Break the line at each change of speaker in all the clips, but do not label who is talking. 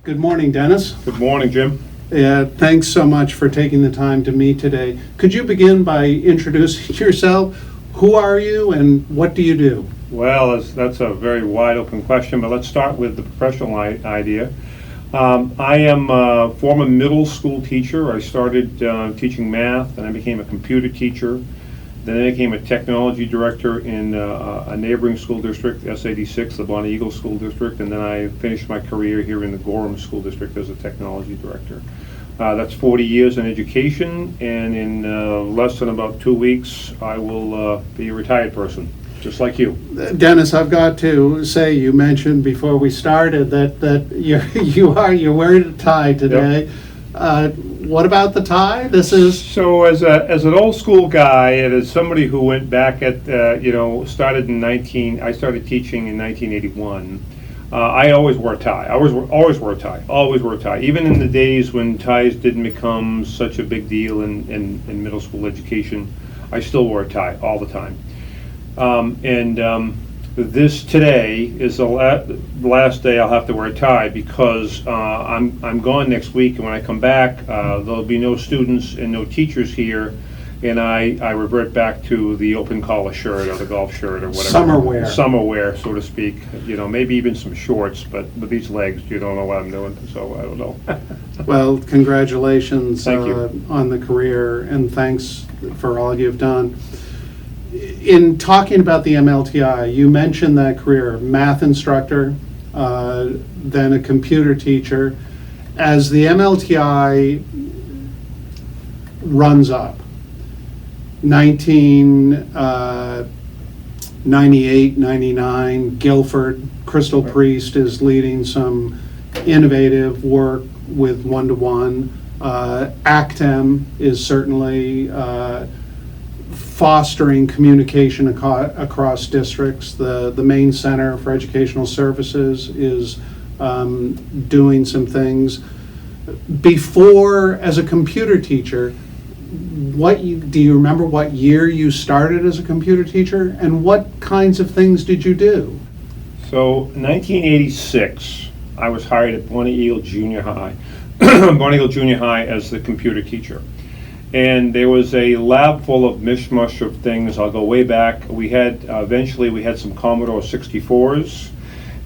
Good morning, Dennis.
Good morning, Jim.
Thanks so much for taking the time to meet today. Could you begin by introducing yourself? Who are you and what do you do?
Well, that's a very wide open question, but let's start with the professional idea. I am a former middle school teacher. I started teaching math, and I became a computer teacher. Then I became a technology director in a neighboring school district, S86, the Bonnie Eagle School District, and then I finished my career here in the Gorham School District as a technology director. That's 40 years in education, and in less than about 2 weeks, I will be a retired person, just like you.
Dennis, I've got to say, you mentioned before we started that you're wearing a tie today. Yep. What about the tie? This is
so as an old school guy and as somebody who went back at started in I started teaching in 1981. I always wore a tie. Always wore a tie. Always wore a tie. Even in the days when ties didn't become such a big deal in middle school education, I still wore a tie all the time. This today is the last day I'll have to wear a tie because I'm gone next week, and when I come back, there'll be no students and no teachers here, and I revert back to the open collar shirt or the golf shirt or whatever. Summer wear, so to speak. Maybe even some shorts, but with these legs, you don't know what I'm doing, so I don't know.
Well, congratulations
Thank you.
On the career, and thanks for all you've done. In talking about the MLTI, you mentioned that career, math instructor, then a computer teacher. As the MLTI runs up, 1998, 99, Guilford, Crystal Priest is leading some innovative work with one-to-one. ACTEM is certainly fostering communication across districts. The Maine Center for Educational Services is doing some things. Before, as a computer teacher, do you remember what year you started as a computer teacher, and what kinds of things did you do?
So, 1986, I was hired at Bonnie Eagle Junior High, Bonnie Eagle Junior High as the computer teacher. And there was a lab full of mishmash of things. I'll go way back. We had, eventually we had some Commodore 64s,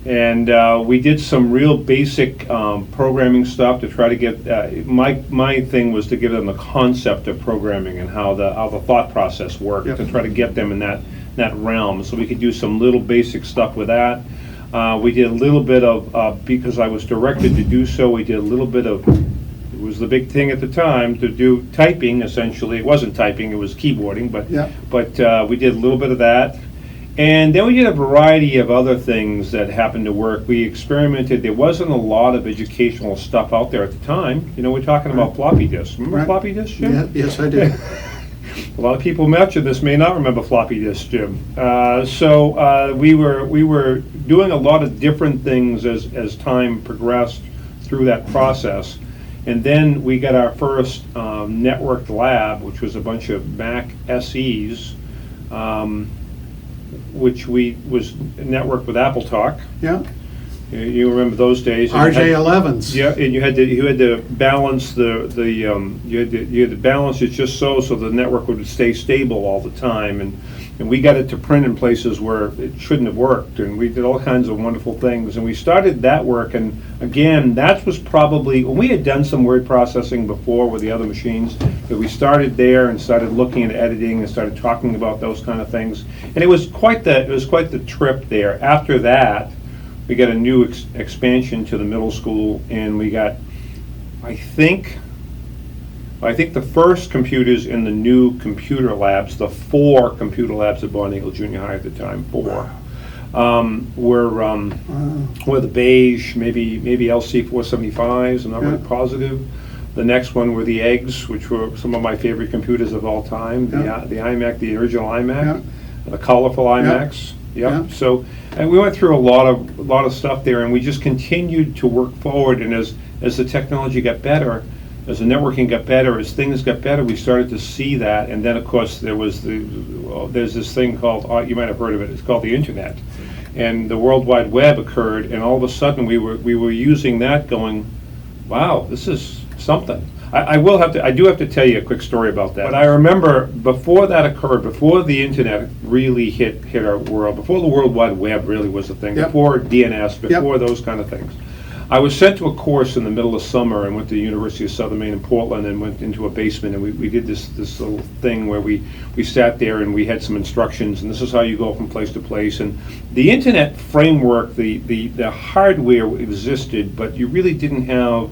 and we did some real basic programming stuff to try to get, my thing was to give them the concept of programming and how the thought process worked. Yep. To try to get them in that realm. So we could do some little basic stuff with that. We did a little bit of, because I was directed to do so, we did a little bit of, it was the big thing at the time to do typing. Essentially, it wasn't typing; it was keyboarding. But we did a little bit of that, and then we did a variety of other things that happened to work. We experimented. There wasn't a lot of educational stuff out there at the time. We're talking about floppy disks. Remember floppy disks, Jim?
Yeah, yes, I do.
A lot of people mentioned this may not remember floppy disks, Jim. So we were doing a lot of different things as time progressed through that process. And then we got our first networked lab, which was a bunch of Mac SEs, which was networked with AppleTalk.
Yeah.
You remember those days?
RJ11s.
Yeah, and you had to balance you had to balance it just so the network would stay stable all the time, and we got it to print in places where it shouldn't have worked, and we did all kinds of wonderful things, and we started that work, and again, that was probably, when we had done some word processing before with the other machines, but we started there and started looking at editing and started talking about those kind of things, and it was quite the trip there. After that, we got a new expansion to the middle school, and we got, I think the first computers in the new computer labs, the 4 computer labs at Bonnie Eagle Junior High at the time, 4, were the beige, maybe LC 475s, I'm not really positive. The next one were the eggs, which were some of my favorite computers of all time, the iMac, the original iMac, the colorful iMacs. So, and we went through a lot of stuff there, and we just continued to work forward. And as the technology got better, as the networking got better, as things got better, we started to see that. And then, of course, there's this thing called, you might have heard of it. It's called the internet. and the World Wide Web occurred, and all of a sudden we were using that, going, wow, this is something. I do have to tell you a quick story about that. But I remember before that occurred, before the internet really hit our world, before the World Wide Web really was a thing,
Yep.
before DNS,
Yep.
before those kind of things, I was sent to a course in the middle of summer and went to the University of Southern Maine in Portland and went into a basement, and we did this little thing where we sat there and we had some instructions, and this is how you go from place to place. And the internet framework, the hardware existed, but you really didn't have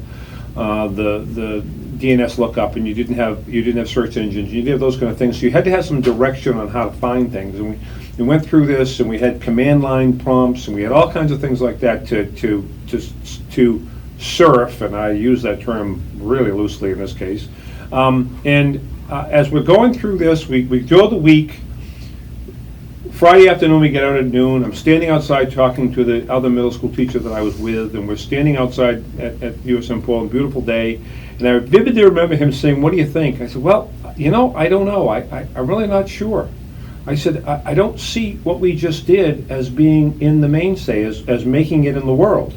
the DNS lookup, and you didn't have search engines, you didn't have those kind of things. So you had to have some direction on how to find things. And we went through this, and we had command line prompts, and we had all kinds of things like that to surf, and I use that term really loosely in this case. As we're going through this, we go the week. Friday afternoon, we get out at noon. I'm standing outside talking to the other middle school teacher that I was with, and we're standing outside at USM Portland, beautiful day. And I vividly remember him saying, "What do you think?" I said, "Well, I don't know. I'm really not sure." I said, I don't see what we just did as being in the mainstay, as making it in the world.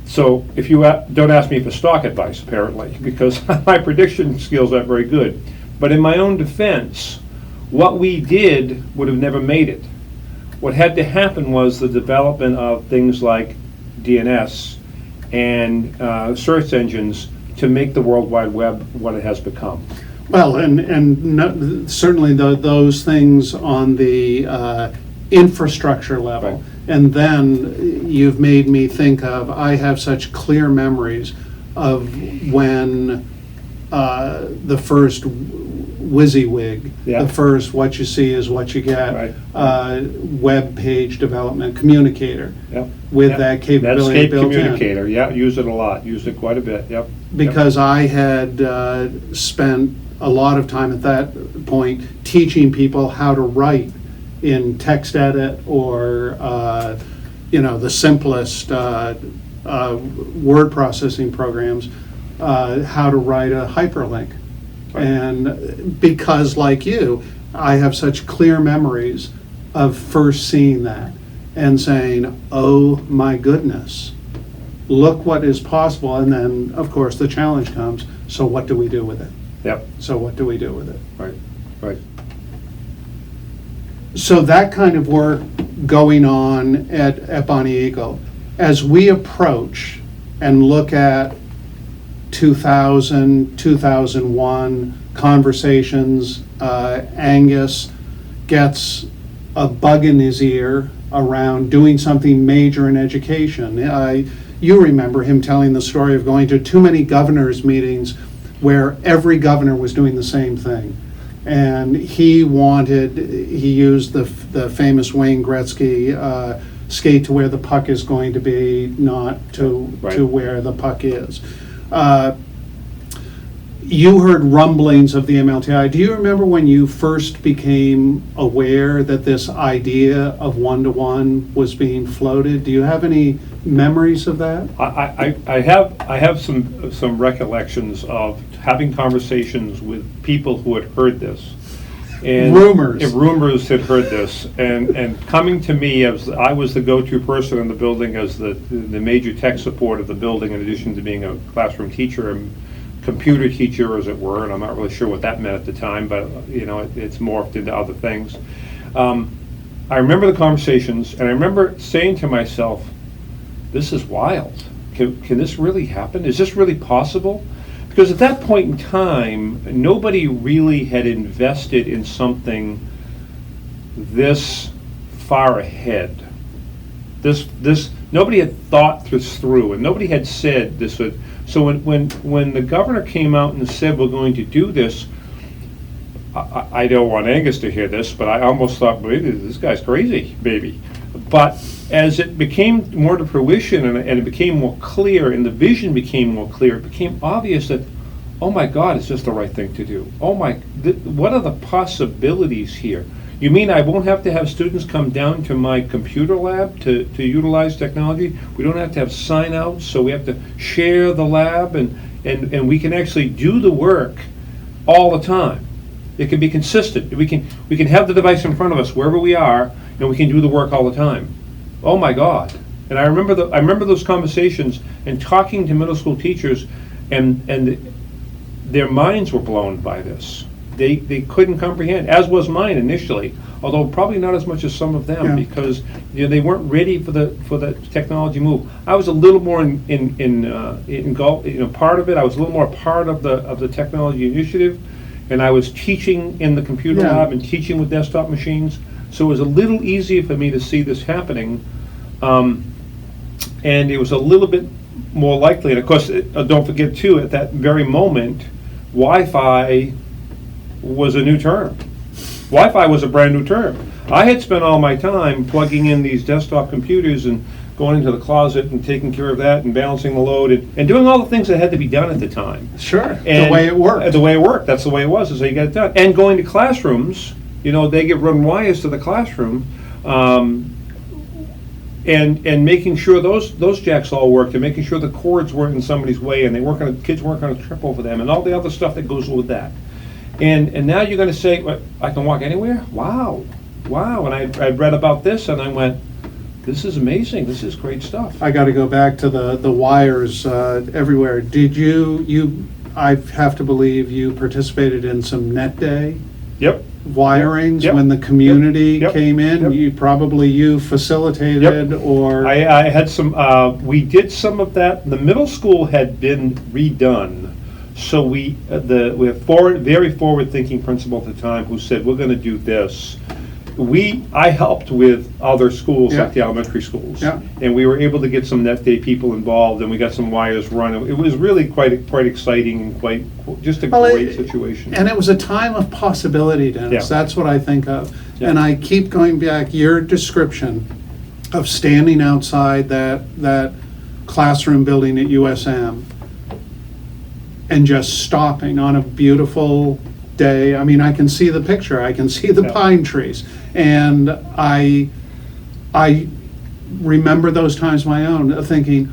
So if you don't ask me for stock advice, apparently, because my prediction skills aren't very good. But in my own defense, what we did would have never made it. What had to happen was the development of things like DNS and search engines to make the World Wide Web what it has become.
Well, certainly those things on the infrastructure level.
Right.
And then you've made me think of, I have such clear memories of when the first WYSIWYG,
Yeah.
the first what you see is what you get,
Right.
web page development communicator
Yep.
with
Yep.
that capability
Netscape
built in.
Communicator, yeah, use it a lot, used it quite a bit, yep.
Because I had spent a lot of time at that point teaching people how to write in TextEdit or the simplest word processing programs, how to write a hyperlink.
Right.
And because, like you, I have such clear memories of first seeing that and saying, oh my goodness, look what is possible. And then, of course, the challenge comes, so what do we do with it?
Yep,
So what do we do with it?
right, right.
So that kind of work going on at Bonnie Eagle, as we approach and look at 2000, 2001 conversations, Angus gets a bug in his ear around doing something major in education. You remember him telling the story of going to too many governors' meetings where every governor was doing the same thing. And he used the famous Wayne Gretzky, skate to where the puck is going to be, not to
Right.
where the puck is. You heard rumblings of the MLTI. Do you remember when you first became aware that this idea of one-to-one was being floated? Do you have any memories of that?
I have some recollections of having conversations with people who had heard this. And
Rumors.
Rumors had heard this, and coming to me as I was the go-to person in the building as the major tech support of the building, in addition to being a classroom teacher and computer teacher, as it were, and I'm not really sure what that meant at the time, but it's morphed into other things. I remember the conversations, and I remember saying to myself, this is wild. Can this really happen? Is this really possible? Because at that point in time, nobody really had invested in something this far ahead. Nobody had thought this through, and nobody had said this would. So when the governor came out and said we're going to do this, I don't want Angus to hear this, but I almost thought, maybe this guy's crazy, maybe. But as it became more to fruition and it became more clear and the vision became more clear, it became obvious that, oh my God, is this the right thing to do? What are the possibilities here? You mean I won't have to have students come down to my computer lab to utilize technology? We don't have to have sign-outs, so we have to share the lab and we can actually do the work all the time. It can be consistent. We can have the device in front of us wherever we are, and we can do the work all the time. oh my God. And I remember those conversations and talking to middle school teachers, and their minds were blown by this. They couldn't comprehend, as was mine initially, although probably not as much as some of them,
Yeah.
because they weren't ready for the technology move. I was a little more part of it. I was a little more part of the technology initiative, and I was teaching in the computer
Yeah.
lab and teaching with desktop machines, so it was a little easier for me to see this happening, and it was a little bit more likely. And of course, don't forget too, at that very moment, Wi-Fi was a new term. Wi-Fi was a brand new term. I had spent all my time plugging in these desktop computers and going into the closet and taking care of that and balancing the load and doing all the things that had to be done at the time.
Sure, the
And
way it worked.
The way it worked. That's the way it was. Is how you got it done. And going to classrooms, they get run wires to the classroom, and making sure those jacks all worked, and making sure the cords weren't in somebody's way, and kids weren't going to trip over them, and all the other stuff that goes with that. And now you're going to say, what, I can walk anywhere? Wow. And I read about this, and I went, this is amazing. This is great stuff.
I got to go back to the wires everywhere. Did I have to believe you participated in some Net Day
Yep.
wirings
Yep.
when the community
Yep.
came in?
Yep.
You facilitated, or?
I had some, we did some of that. The middle school had been redone. So we have very forward-thinking principal at the time who said, we're going to do this. I helped with other schools,
Yeah.
like the elementary schools.
Yeah.
And we were able to get some Net Day people involved, and we got some wires run. It was really quite exciting and quite, just a
Well,
great situation.
And it was a time of possibility, Dennis.
Yeah.
That's what I think of.
Yeah.
And I keep going back, your description of standing outside that classroom building at USM and just stopping on a beautiful day. I mean, I can see the picture. I can see the
Yeah.
pine trees. And I remember those times my own, thinking,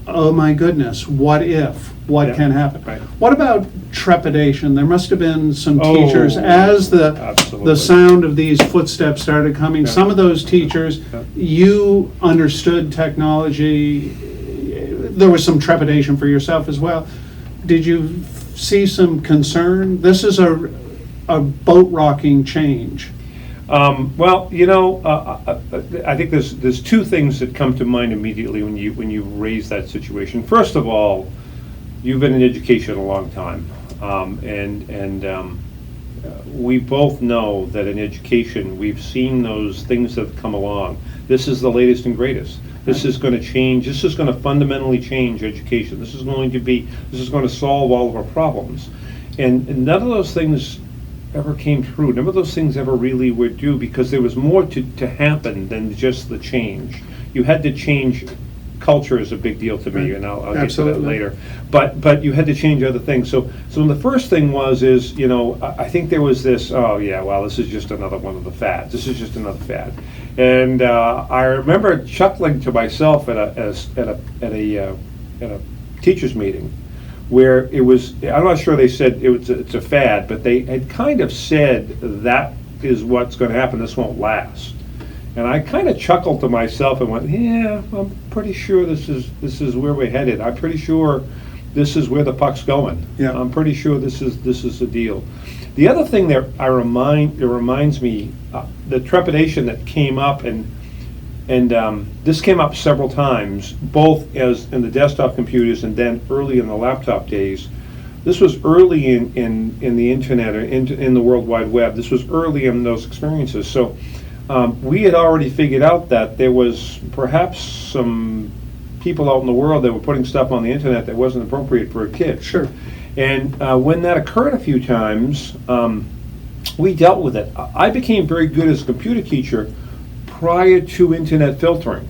oh my goodness, what if? What
Yeah.
can happen?
Right.
What about trepidation? There must have been some
Oh,
teachers, as the
absolutely.
sound of these footsteps started coming,
Yeah.
some of those teachers,
Yeah.
you understood technology. There was some trepidation for yourself as well. Did you see some concern? This is a boat rocking change.
Well, I think there's two things that come to mind immediately when you raise that situation. First of all, you've been in education a long time, and we both know that in education we've seen those things that have come along. This is the latest and greatest. This is going to change. This is going to fundamentally change education. This is going to solve all of our problems, and none of those things ever came true. None of those things ever really were due, because there was more to happen than just the change. You had to change. Culture is a big deal to me, and I'll get to that
Absolutely.
later. But you had to change other things. So the first thing is I think there was this. Oh yeah, well, this is just another one of the fads. This is just another fad. And I remember chuckling to myself at a teachers meeting, where it was. I'm not sure they said it's a fad, but they had kind of said that is what's going to happen. This won't last. And I kind of chuckled to myself and went, yeah, I'm pretty sure this is where we're headed. I'm pretty sure this is where the puck's going.
Yeah.
I'm pretty sure this is the deal. The other thing that it reminds me, the trepidation that came up, and this came up several times, both as in the desktop computers and then early in the laptop days. This was early in the internet, or in the World Wide Web. This was early in those experiences. So we had already figured out that there was perhaps some people out in the world that were putting stuff on the internet that wasn't appropriate for a kid.
Sure.
And when that occurred a few times, we dealt with it. I became very good as a computer teacher prior to internet filtering.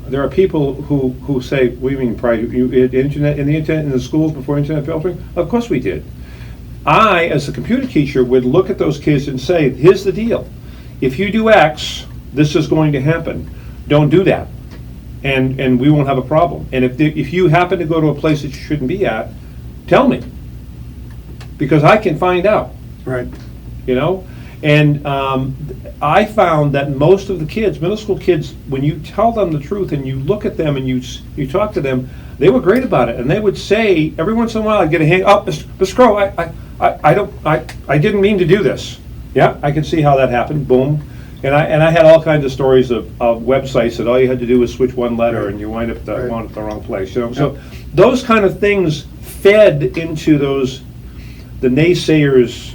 There are people who say, what do you mean prior to internet, in the schools before internet filtering? Of course we did. I, as a computer teacher, would look at those kids and say, here's the deal. If you do X, this is going to happen. Don't do that, and we won't have a problem. And if you happen to go to a place that you shouldn't be at, tell me, because I can find out.
Right.
And I found that most of the kids, middle school kids, when you tell them the truth and you look at them and you talk to them, they were great about it. And they would say, every once in a while, I'd get a hand, oh, Mr. Crow, I didn't mean to do this. Yeah, I can see how that happened, boom. And I had all kinds of stories of websites that all you had to do was switch one letter and you wind up the wrong place. You know? So those kind of things fed into the naysayers'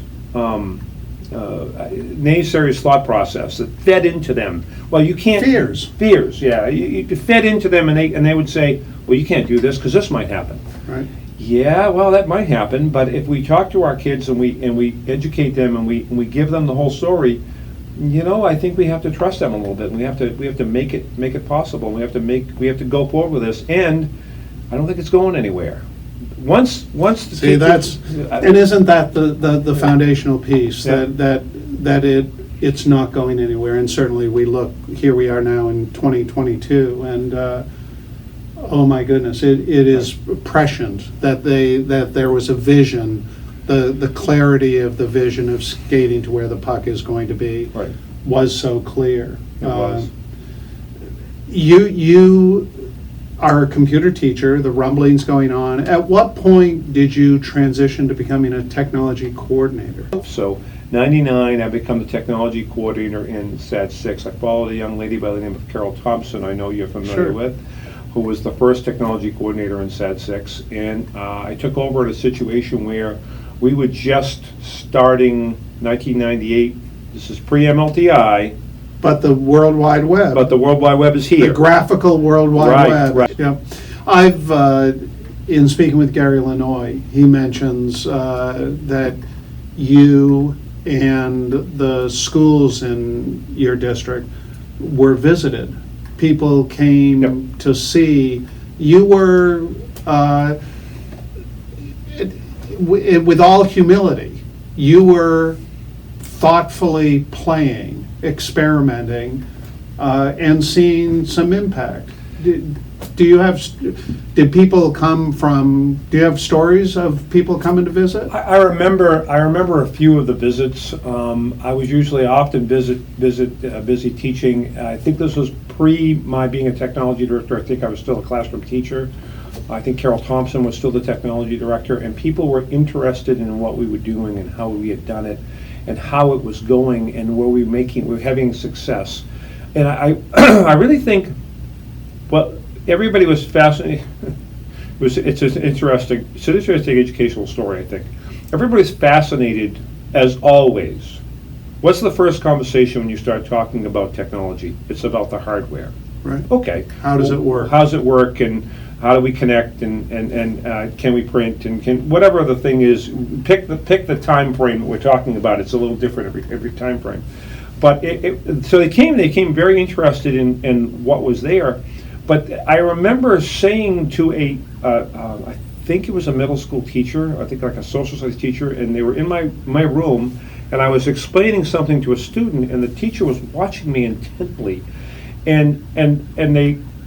thought process that fed into them. Well, you can't. Fears, yeah. You fed into them, and they would say, well, you can't do this because this might happen.
Right.
Yeah, well, that might happen, but if we talk to our kids and we educate them and we give them the whole story, I think we have to trust them a little bit. And we have to make it possible. We have to go forward with this, and I don't think it's going anywhere. Once the
See, and isn't that the foundational piece, that it's not going anywhere? And certainly here we are now in 2022, and oh my goodness, it is prescient that there was a vision, the clarity of the vision of skating to where the puck is going to be was so clear.
It was.
You are a computer teacher, the rumbling's going on. At what point did you transition to becoming a technology coordinator?
So, 99, I become the technology coordinator in SAD 6. I followed a young lady by the name of Carol Thompson, I know you're familiar with, who was the first technology coordinator in SAD 6. And I took over at a situation where we were just starting 1998. This is pre-MLTI.
But the World Wide Web.
But the World Wide Web is here.
The graphical World Wide Web.
Right.
Yeah. I've, in speaking with Gary Lanois, he mentions that you and the schools in your district were visited. People came to see. You were, with all humility, you were thoughtfully playing, experimenting, and seeing some impact. Do you have stories of people coming to visit?
I remember a few of the visits. I was usually often busy teaching. I think this was pre my being a technology director. I think I was still a classroom teacher. I think Carol Thompson was still the technology director, and people were interested in what we were doing and how we had done it and how it was going and we were having success. And I really think, well, everybody was fascinated. It's an interesting educational story, I think. Everybody's fascinated, as always. What's the first conversation when you start talking about technology? It's about the hardware.
Right.
Okay.
How does it work?
How does it work, and how do we connect, and can we print, and can whatever the thing is, pick the time frame that we're talking about. It's a little different every time frame. But so they came very interested in what was there. But I remember saying to I think it was a middle school teacher, I think like a social studies teacher, and they were in my room, and I was explaining something to a student, and the teacher was watching me intently, and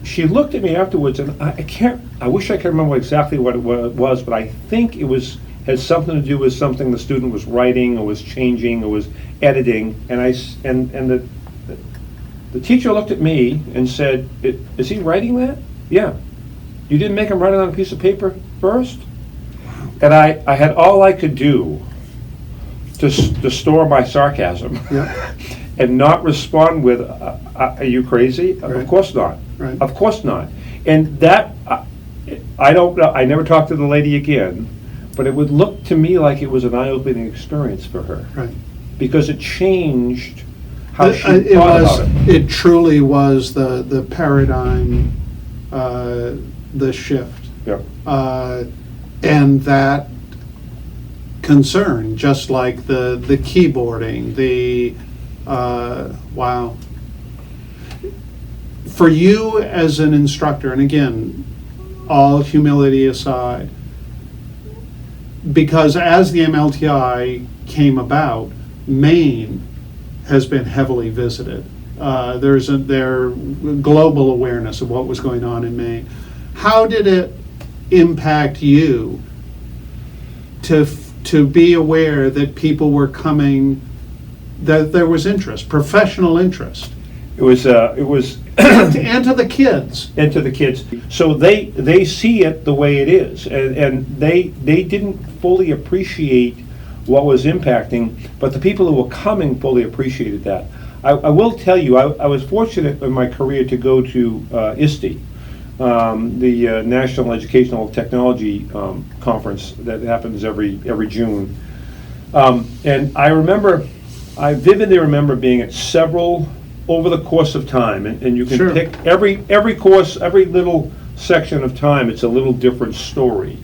she looked at me afterwards, and I wish I could remember exactly what it was, but I think it had something to do with something the student was writing or was changing or was editing, and the teacher looked at me and said, "Is he writing that?" "Yeah." "You didn't make him write it on a piece of paper first?" And I had all I could do to store my sarcasm and not respond with, "Are you crazy?"
Right.
Of course not.
Right.
Of course not. And that, I don't know, I never talked to the lady again, but it would look to me like it was an eye-opening experience for her.
Right.
Because it changed how she thought about it.
It truly was the paradigm, the shift.
Yeah.
And that concern, just like the keyboarding, wow. For you as an instructor, and again, all humility aside, because as the MLTI came about, Maine has been heavily visited. There's their global awareness of what was going on in Maine. How did it impact you to be aware that people were coming that there was interest, professional interest,
It was
and to the kids.
and to the kids. So they see it the way it is, and they didn't fully appreciate what was impacting, but the people who were coming fully appreciated that. I will tell you, I was fortunate in my career to go to ISTE, the National Educational Technology Conference that happens every June. And I vividly remember being at several over the course of time, and you can
Sure.
pick every course, every little section of time, it's a little different story.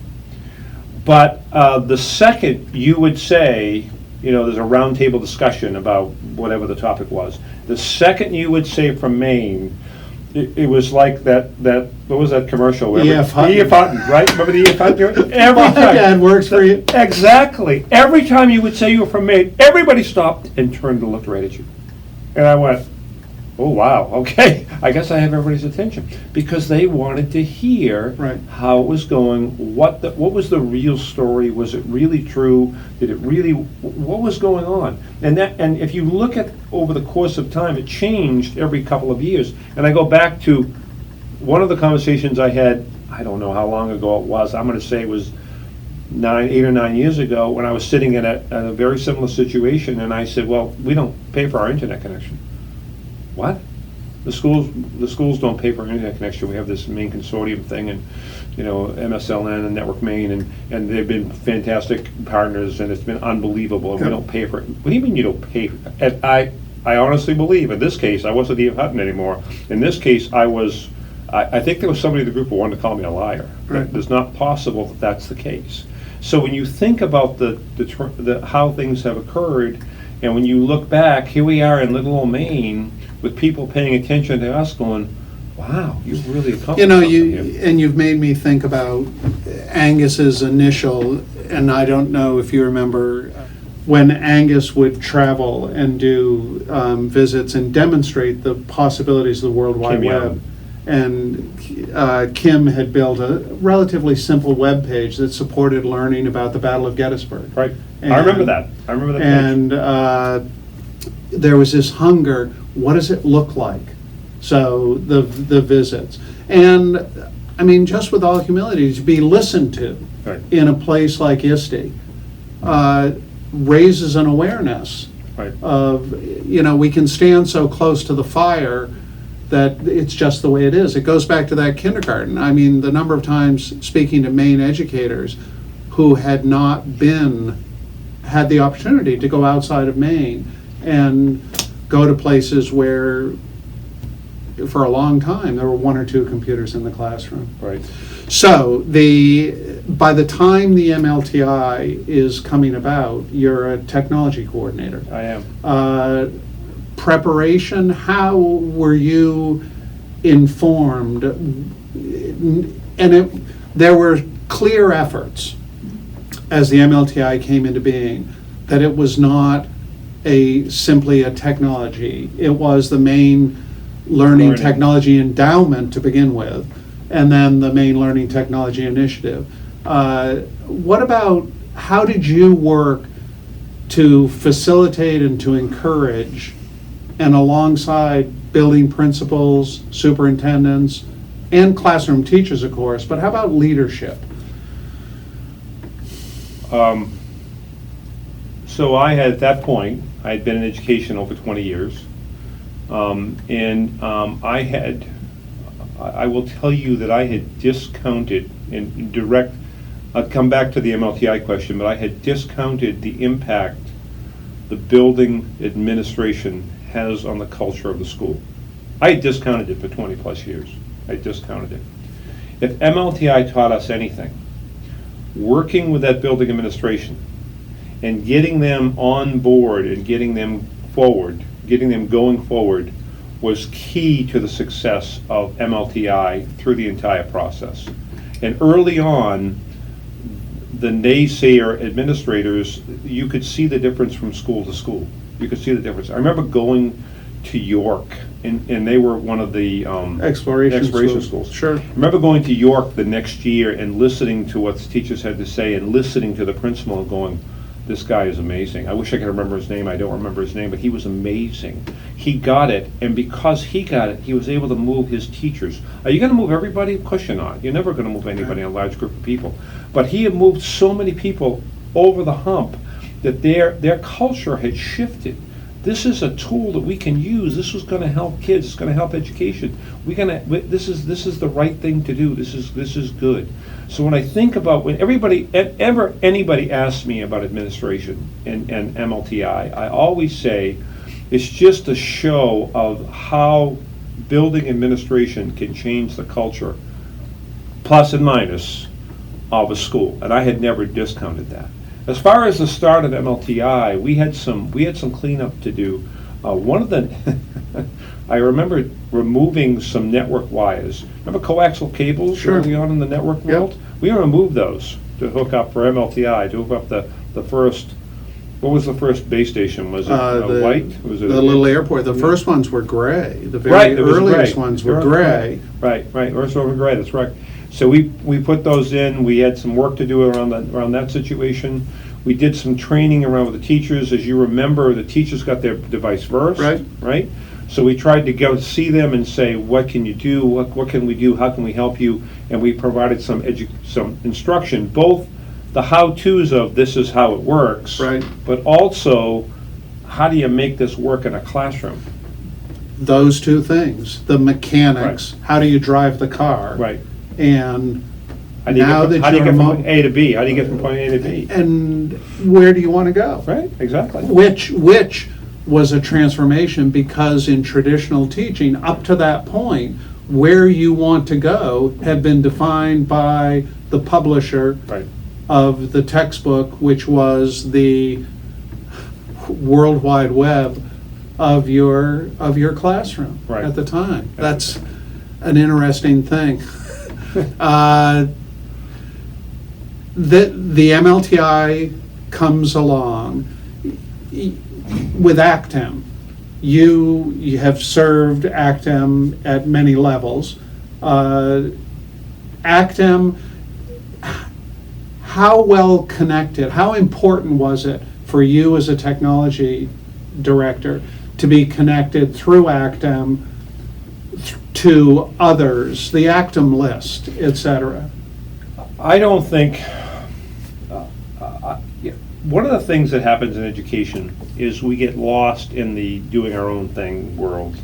But the second you would say, there's a roundtable discussion about whatever the topic was, the second you would say from Maine, it was like that, what was that commercial?
E.F. Hutton.
E.F. Hutton, right? Remember the E.F. Hutton? Every
My
time.
dad works for you.
Exactly. Every time you would say you were from Maine, everybody stopped and turned and looked right at you. And I went, oh, wow, okay, I guess I have everybody's attention. Because they wanted to hear
Right.
how it was going, what was the real story, was it really true, what was going on? And if you look at over the course of time, it changed every couple of years. And I go back to one of the conversations I had, I don't know how long ago it was, I'm gonna say it was 8 or 9 years ago, when I was sitting in a very similar situation, and I said, well, we don't pay for our internet connection. What? The schools don't pay for our internet connection. We have this Maine consortium thing, and MSLN and Network Maine, and they've been fantastic partners, and it's been unbelievable. And we don't pay for it. What do you mean you don't pay for it? And I honestly believe in this case I wasn't E.F. Hutton anymore. In this case I was. I think there was somebody in the group who wanted to call me a liar.
Right.
It's not possible that that's the case. So when you think about the how things have occurred, and when you look back, here we are in little old Maine, with people paying attention to us going, wow, you've really accomplished something here.
And you've made me think about Angus's initial, and I don't know if you remember, when Angus would travel and do visits and demonstrate the possibilities of the World Wide
Kim Young.
Web. And Kim had built a relatively simple web page that supported learning about the Battle of Gettysburg.
Right.
And-
I remember that. I remember that page.
And there was this hunger, what does it look like? So the visits. And I mean, just with all humility, to be listened to
Right.
in a place like ISTE raises an awareness
Right.
of, we can stand so close to the fire that it's just the way it is. It goes back to that kindergarten. I mean, the number of times speaking to Maine educators who had not had the opportunity to go outside of Maine and go to places where, for a long time, there were 1 or 2 computers in the classroom.
Right.
So by the time the MLTI is coming about, you're a technology coordinator.
I am.
Preparation, how were you informed? And there were clear efforts as the MLTI came into being that it was not simply a technology. It was the Maine Learning Technology Endowment to begin with, and then the Maine Learning Technology Initiative. What about, how did you work to facilitate and to encourage, and alongside building principals, superintendents, and classroom teachers, of course, but how about leadership?
So I had, at that point, I had been in education over 20 years. I will tell you that I had discounted in direct, I'll come back to the MLTI question, but I had discounted the impact the building administration has on the culture of the school. I had discounted it for 20 plus years. I discounted it. If MLTI taught us anything, working with that building administration and getting them on board and getting them going forward was key to the success of MLTI through the entire process. And early on, the naysayer administrators, you could see the difference from school to school. You could see the difference. I remember going to York, and they were one of the exploration schools.
Sure.
I remember going to York the next year and listening to what the teachers had to say and listening to the principal and going, this guy is amazing. I wish I could remember his name. I don't remember his name, but he was amazing. He got it, and because he got it, he was able to move his teachers. Are you going to move everybody? Of course you're not. You're never going to move anybody in a large group of people. But he had moved so many people over the hump that their culture had shifted. This is a tool that we can use. This was going to help kids. It's going to help education. This is the right thing to do. This is good. So when I think about when anybody asks me about administration and MLTI, I always say it's just a show of how building administration can change the culture, plus and minus, of a school. And I had never discounted that. As far as the start of MLTI, we had some cleanup to do. One of the, I remember removing some network wires. Remember coaxial cables
Sure.
early on in the network world? We removed those to hook up for MLTI, to hook up the first, what was the first base station? Was it white? Was it
The little airport, the first ones were gray. The
Right,
very
it was
earliest
gray.
ones were
They were
gray.
Right, first one were gray, that's right. So we put those in, we had some work to do around that situation. We did some training around with the teachers. As you remember, the teachers got their device first. Right? So we tried to go see them and say, what can you do? What can we do? How can we help you? And we provided some instruction, both the how-tos of this is how it works.
Right.
But also, how do you make this work in a classroom?
Those two things, the mechanics, how do you drive the car?
Right.
And
How do you
now
get
that
how do you
you're
get
mo-
from A to B? How do you get from point A to B?
and where do you want to go?
Right, exactly.
Which was a transformation, because in traditional teaching, up to that point, where you want to go had been defined by the publisher
Right.
of the textbook, which was the World Wide Web of your classroom
Right.
at the time. That's an interesting thing. The MLTI comes along with ACTEM. You have served ACTEM at many levels. ACTEM, how well connected, how important was it for you as a technology director to be connected through ACTEM to others, the ACTEM list, et cetera?
I don't think, one of the things that happens in education is we get lost in the doing our own thing world.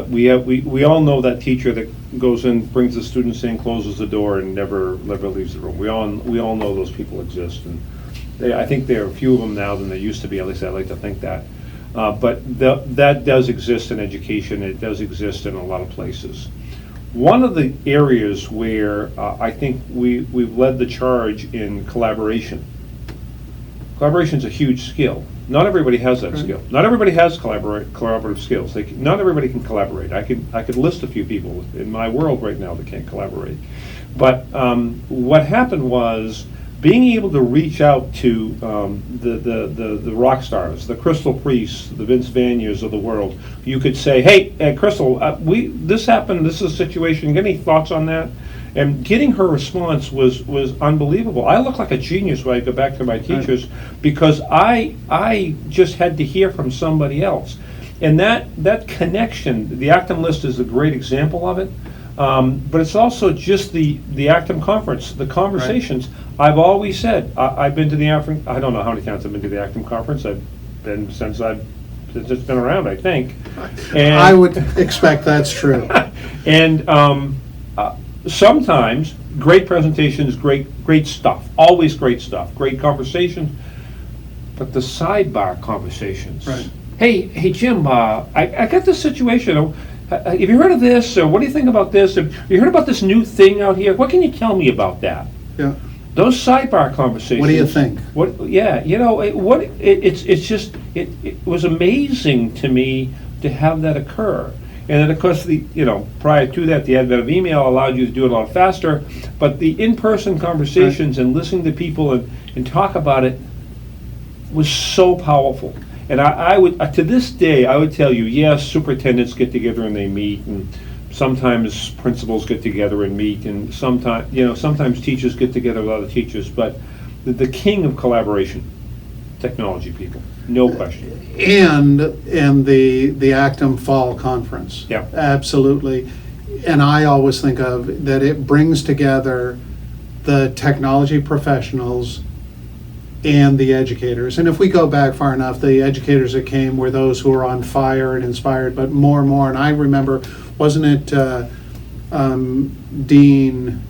We all know that teacher that goes in, brings the students in, closes the door, and never leaves the room. We all know those people exist, and I think there are fewer of them now than there used to be. At least I like to think that. But that does exist in education. It does exist in a lot of places. One of the areas where I think we've led the charge in collaboration. Collaboration is a huge skill. Not everybody has that skill. Not everybody has collaborative skills. Not everybody can collaborate. I could list a few people in my world right now that can't collaborate. But what happened was being able to reach out to the rock stars, the Crystal Priests, the Vince Vaniers of the world. You could say, hey, Crystal, this happened, this is a situation, get any thoughts on that? And getting her response was unbelievable. I look like a genius when I go back to my teachers, because I just had to hear from somebody else. And that connection, the ACTEM list is a great example of it. But it's also just the ACTEM conference, the conversations. Right. I've always said, I've been to the ACTEM, I don't know how many times I've been to the ACTEM conference. I've been since it's been around, I think. And
I would expect that's true.
And sometimes great presentations, great stuff, always great stuff, great conversations, but the sidebar conversations.
Right.
Hey Jim, I got this situation. Have you heard of this? Or what do you think about this? Have you heard about this new thing out here? What can you tell me about that?
Yeah.
Those sidebar conversations.
What do you think?
It was amazing to me to have that occur. And then, of course, prior to that, the advent of email allowed you to do it a lot faster. But the in-person conversations and listening to people and talk about it was so powerful. And I would, to this day, I would tell you, yes, superintendents get together and they meet, and sometimes principals get together and meet, and sometimes teachers get together with other teachers. But the king of collaboration technology people, no question.
And the Actum Fall Conference.
Yeah.
Absolutely. And I always think of that it brings together the technology professionals and the educators. And if we go back far enough, the educators that came were those who were on fire and inspired, but more and more. And I remember, wasn't it Dean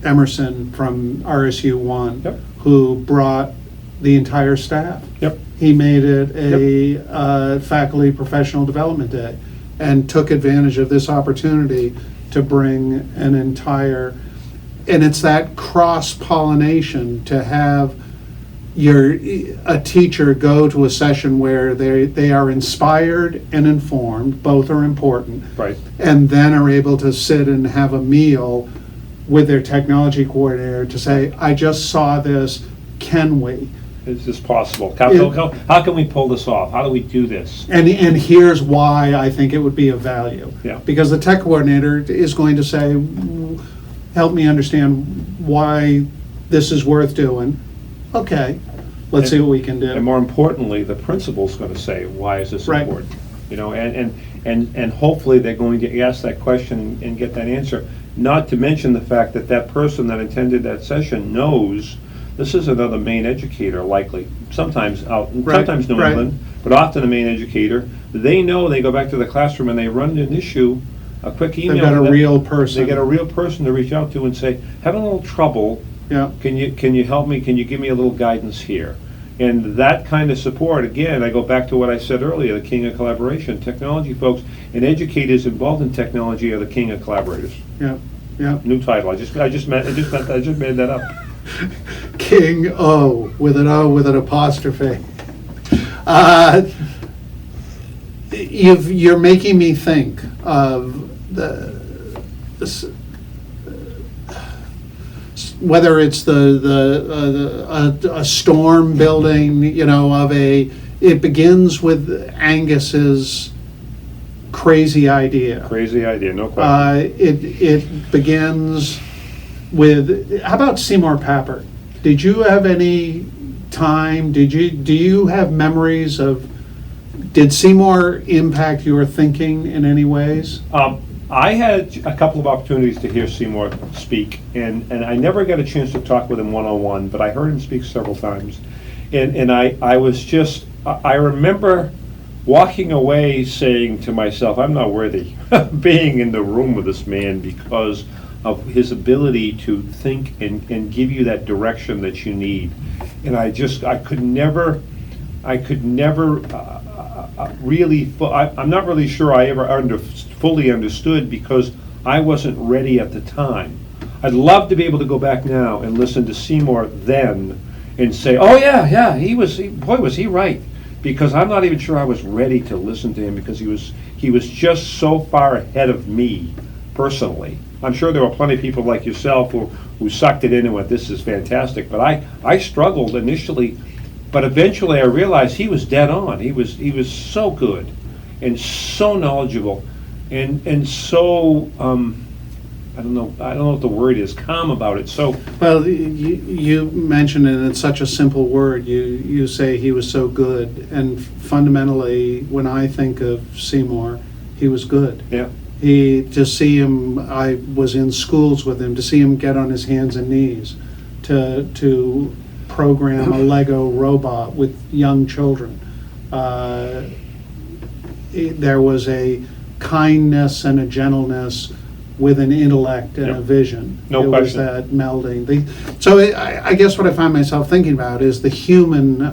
Emerson from RSU One,
Yep.
who brought the entire staff?
Yep.
He made it a faculty professional development day and took advantage of this opportunity to bring an entire, and it's that cross-pollination to have a teacher go to a session where they are inspired and informed, both are important,
Right.
and then are able to sit and have a meal with their technology coordinator to say, I just saw this, can we?
Is this possible?
Yeah.
How can we pull this off? How do we do this?
And here's why I think it would be of value.
Yeah.
Because the tech coordinator is going to say, help me understand why this is worth doing. Okay, let's see what we can
And
do.
more importantly, the principal's gonna say, why is this
Right.
important? You know, and hopefully they're going to ask that question and get that answer. Not to mention the fact that that person that attended that session knows this is another Maine educator likely, sometimes
Right,
sometimes New
right.
England, but often a Maine educator. They know, they go back to the classroom and they run an issue, a quick email.
They've got
to
a
them.
real person.
They get a real person to reach out to and say, having a little trouble,
Yeah,
can you help me, can you give me a little guidance here? And that kind of support, again, I go back to what I said earlier, the king of collaboration. Technology folks and educators involved in technology are the king of collaborators.
yeah, yeah.
New title, I just made that up.
King O, with an apostrophe. You're making me think of whether it's a storm building, it begins with Angus's crazy idea.
Crazy idea, no question.
It begins with, how about Seymour Papert? Did you have any time, do you have memories of, did Seymour impact your thinking in any ways?
I had a couple of opportunities to hear Seymour speak, and I never got a chance to talk with him one-on-one, but I heard him speak several times. And I was just, I remember walking away saying to myself, I'm not worthy of being in the room with this man because of his ability to think and give you that direction that you need. And I could never really, I'm not really sure I ever fully understood because I wasn't ready at the time. I'd love to be able to go back now and listen to Seymour then and say, oh yeah, boy was he right. Because I'm not even sure I was ready to listen to him because he was just so far ahead of me personally. I'm sure there were plenty of people like yourself who sucked it in and went, this is fantastic. But I struggled initially, but eventually I realized he was dead on. He was so good and so knowledgeable and so I don't know what the word is, calm about it. So
Well, you mentioned it in such a simple word. You say he was so good, and fundamentally, when I think of Seymour, he was good.
yeah,
To see him, I was in schools with him, to see him get on his hands and knees, to program a Lego robot with young children. There was a kindness and a gentleness with an intellect and a
Yep.
vision.
No
It was
question.
that melding. So I guess what I find myself thinking about is the human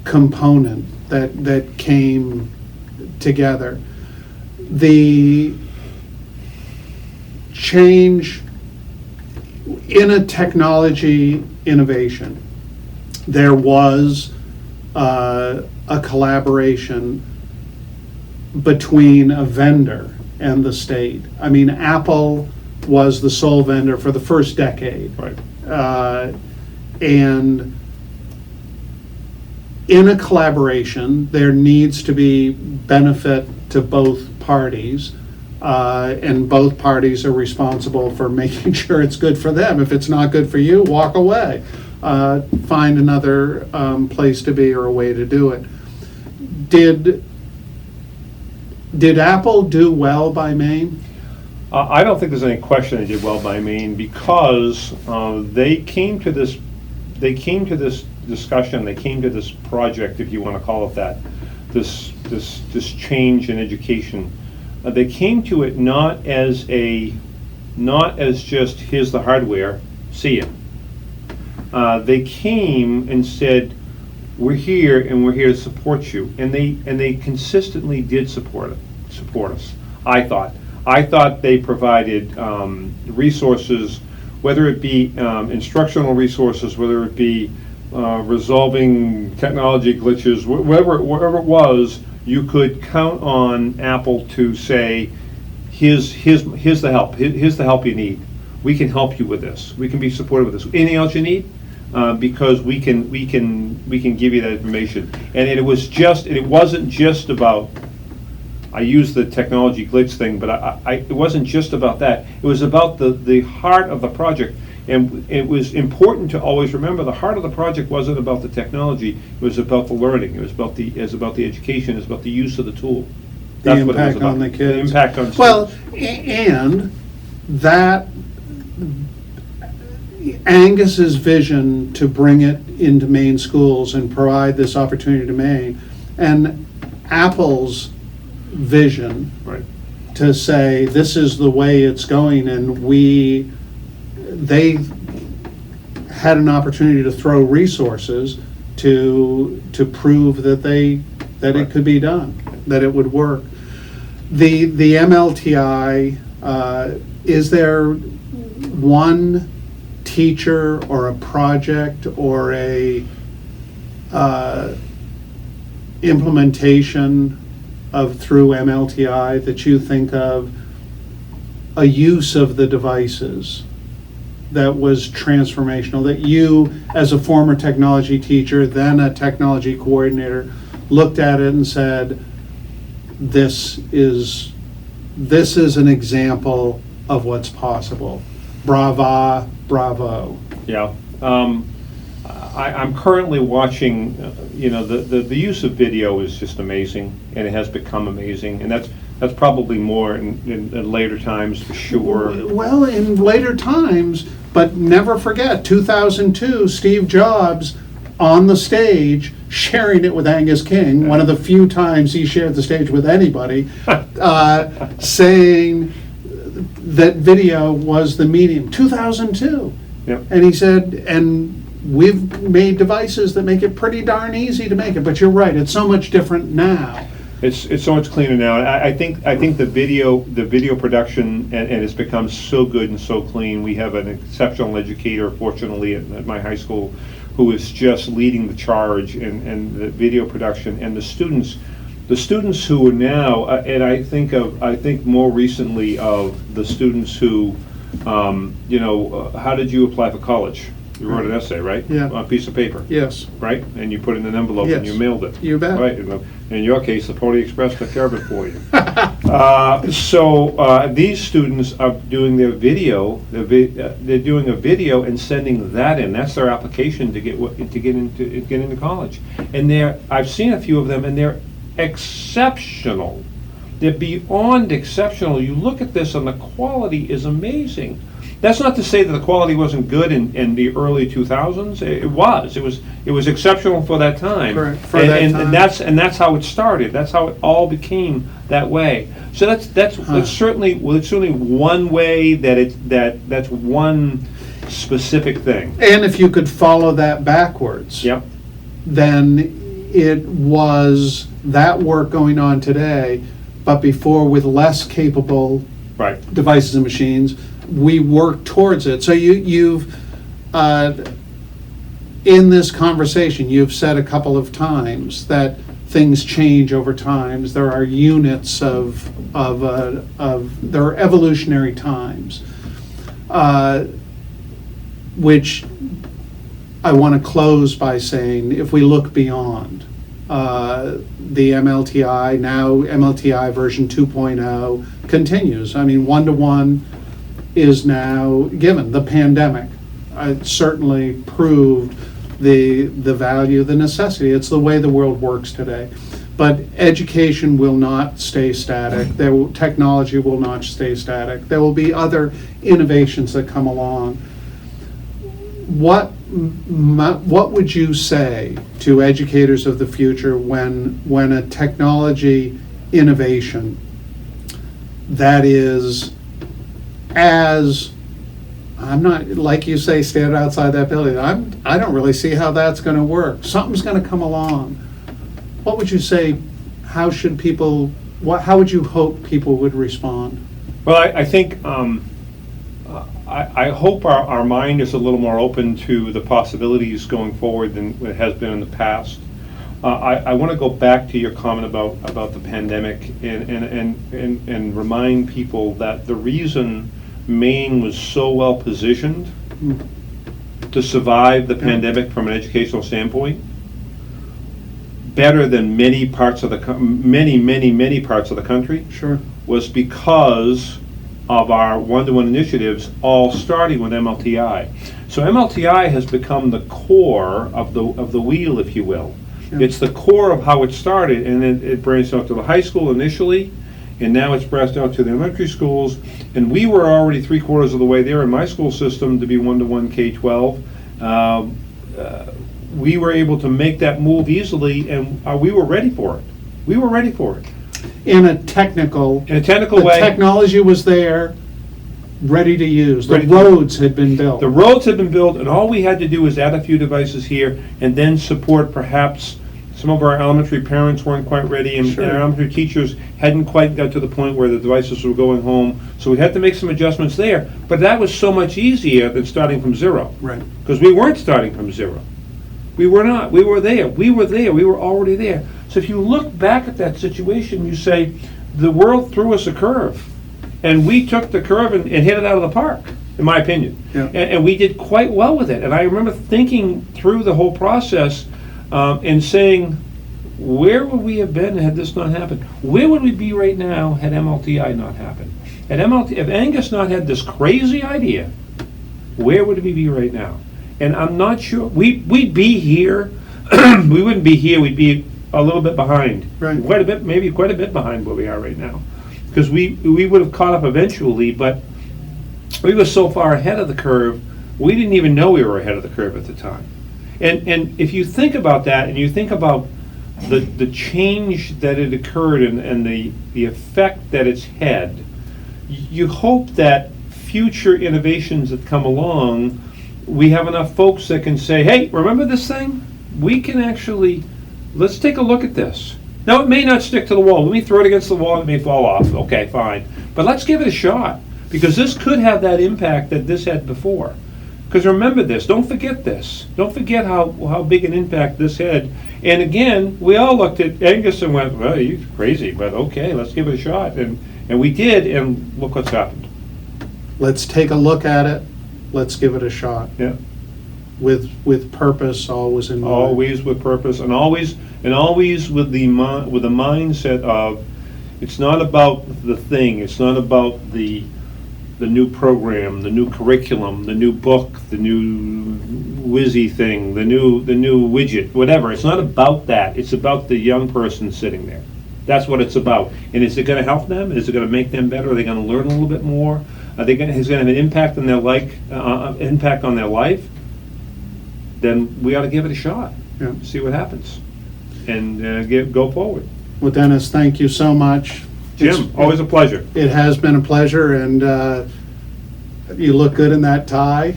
component that came together. The change in a technology innovation, there was a collaboration between a vendor and the state. I mean, Apple was the sole vendor for the first decade.
right.
And in a collaboration, there needs to be benefit to both parties. And both parties are responsible for making sure it's good for them. If it's not good for you, walk away. find another place to be or a way to do it. Did Apple do well by Maine?
I don't think there's any question they did well by Maine, because they came to this discussion, they came to this project, if you want to call it that, this change in education. They came to it not as just, here's the hardware, see ya. They came and said, we're here and we're here to support you, and they consistently did support us. I thought they provided resources, whether it be instructional resources, whether it be resolving technology glitches, whatever it was, you could count on Apple to say, here's the help. Here's the help you need. We can help you with this. We can be supportive of this. Anything else you need? Because we can give you that information. And it wasn't just about, I use the technology glitch thing, but it wasn't just about that. It was about the heart of the project. And it was important to always remember, the heart of the project wasn't about the technology, it was about the learning, it was about the education, it was about the use of the tool.
The
That's what it was
impact
about.
on the kids.
The impact on students.
Well, and that Angus's vision to bring it into Maine schools and provide this opportunity to Maine, and Apple's vision
Right.
to say this is the way it's going, and they had an opportunity to throw resources to prove that
Right.
it could be done, that it would work. The MLTI, is there one teacher or a project or a implementation through MLTI that you think of, a use of the devices that was transformational, that you, as a former technology teacher, then a technology coordinator, looked at it and said, this is an example of what's possible. Bravo.
Yeah. I'm currently watching, the use of video is just amazing, and it has become amazing, and that's probably more in later times, for sure.
Well, in later times, but never forget, 2002, Steve Jobs on the stage sharing it with Angus King, one of the few times he shared the stage with anybody, saying that video was the medium. 2002.
Yep.
And he said, and we've made devices that make it pretty darn easy to make it, but you're right, it's so much different now.
It's so much cleaner now. I think the video production, and it's become so good and so clean. We have an exceptional educator, fortunately, at my high school, who is just leading the charge in the video production, and the students who are now, and I think more recently of the students who, how did you apply for college? You wrote an essay, right?
Yeah.
On a piece of paper.
Yes.
Right? And you put it in an envelope and you
Yes.
mailed it.
You bet.
Right. In your case, the Pony Express took care of it for you. So these students are doing their video. They're doing a video and sending that in. That's their application to get into college. And I've seen a few of them, and they're exceptional. They're beyond exceptional. You look at this, and the quality is amazing. That's not to say that the quality wasn't good in the early 2000s. It was exceptional for that time.
Correct, for that time.
And that's how it started. That's how it all became that way. So that's certainly one way that's one specific thing.
And if you could follow that backwards,
Yep.
then it was that work going on today, but before with less capable
Right.
devices and machines, we work towards it. So you've in this conversation, you've said a couple of times that things change over times. There are units there are evolutionary times, which I want to close by saying, if we look beyond the MLTI, now MLTI version 2.0 continues. I mean, one-to-one is now given. The pandemic certainly proved the value, the necessity. It's the way the world works today. But education will not stay static. Technology will not stay static. There will be other innovations that come along. What would you say to educators of the future when a technology innovation that is as, I'm not, like you say, stand outside that building, I don't really see how that's going to work. Something's going to come along. What would you say, how should people, how would you hope people would respond?
Well, I think, I hope our mind is a little more open to the possibilities going forward than it has been in the past. I want to go back to your comment about the pandemic and remind people that the reason Maine was so well positioned to survive the pandemic from an educational standpoint, better than many parts of the many parts of the country,
Sure.
was because of our one-to-one initiatives, all starting with MLTI. So MLTI has become the core of the wheel, if you will.
Yeah.
It's the core of how it started, and then it branched out to the high school initially, and now it's branched out to the elementary schools. And we were already 3/4 of the way there in my school system to be one-to-one K-12. We were able to make that move easily, and we were ready for it. We were ready for it.
In a technical
The
way. The technology was there, ready to use. The
Ready to-
roads had been built.
The roads had been built, and all we had to do was add a few devices here, and then support perhaps some of our elementary parents weren't quite ready, and
Sure.
our elementary teachers hadn't quite got to the point where the devices were going home. So we had to make some adjustments there. But that was so much easier than starting from zero,
Right.
because we weren't starting from zero. We were not. We were there. We were there. We were already there. So if you look back at that situation, you say, the world threw us a curve, and we took the curve and hit it out of the park, in my opinion.
Yeah.
And we did quite well with it. And I remember thinking through the whole process and saying, where would we have been had this not happened? Where would we be right now had MLTI not happened? If Angus not had this crazy idea, where would we be right now? And I'm not sure, we'd be here, we wouldn't be here, we'd be a little bit behind.
Right.
Quite a bit, maybe quite a bit behind where we are right now. Because we would have caught up eventually, but we were so far ahead of the curve, we didn't even know we were ahead of the curve at the time. And if you think about that, and you think about the change that had occurred and the effect that it's had, you hope that future innovations that come along, we have enough folks that can say, hey, remember this thing? We can actually, let's take a look at this. Now, it may not stick to the wall. Let me throw it against the wall and it may fall off. Okay, fine. But let's give it a shot, because this could have that impact that this had before. Because remember this, don't forget this. Don't forget how big an impact this had. And again, we all looked at Angus and went, well, you're crazy, but okay, let's give it a shot. And we did, and look what's happened.
Let's take a look at it. Let's give it a shot.
Yeah.
With purpose always in mind.
Always with purpose, and always with the mindset of, it's not about the thing, it's not about the new program, the new curriculum, the new book, the new whizzy thing, the new widget, whatever. It's not about that. It's about the young person sitting there. That's what it's about. And is it going to help them? Is it going to make them better? Are they going to learn a little bit more? Is it going to have an impact on their life? Then we ought to give it a shot.
Yeah.
See what happens, and go forward.
Well, Dennis, thank you so much.
Jim, always a pleasure.
It has been a pleasure, and you look good in that tie.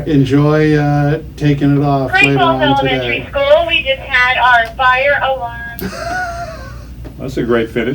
Enjoy taking it off
Great
later
Falls
on
Elementary
today.
School, we just had our fire alarm.
That's a great finish.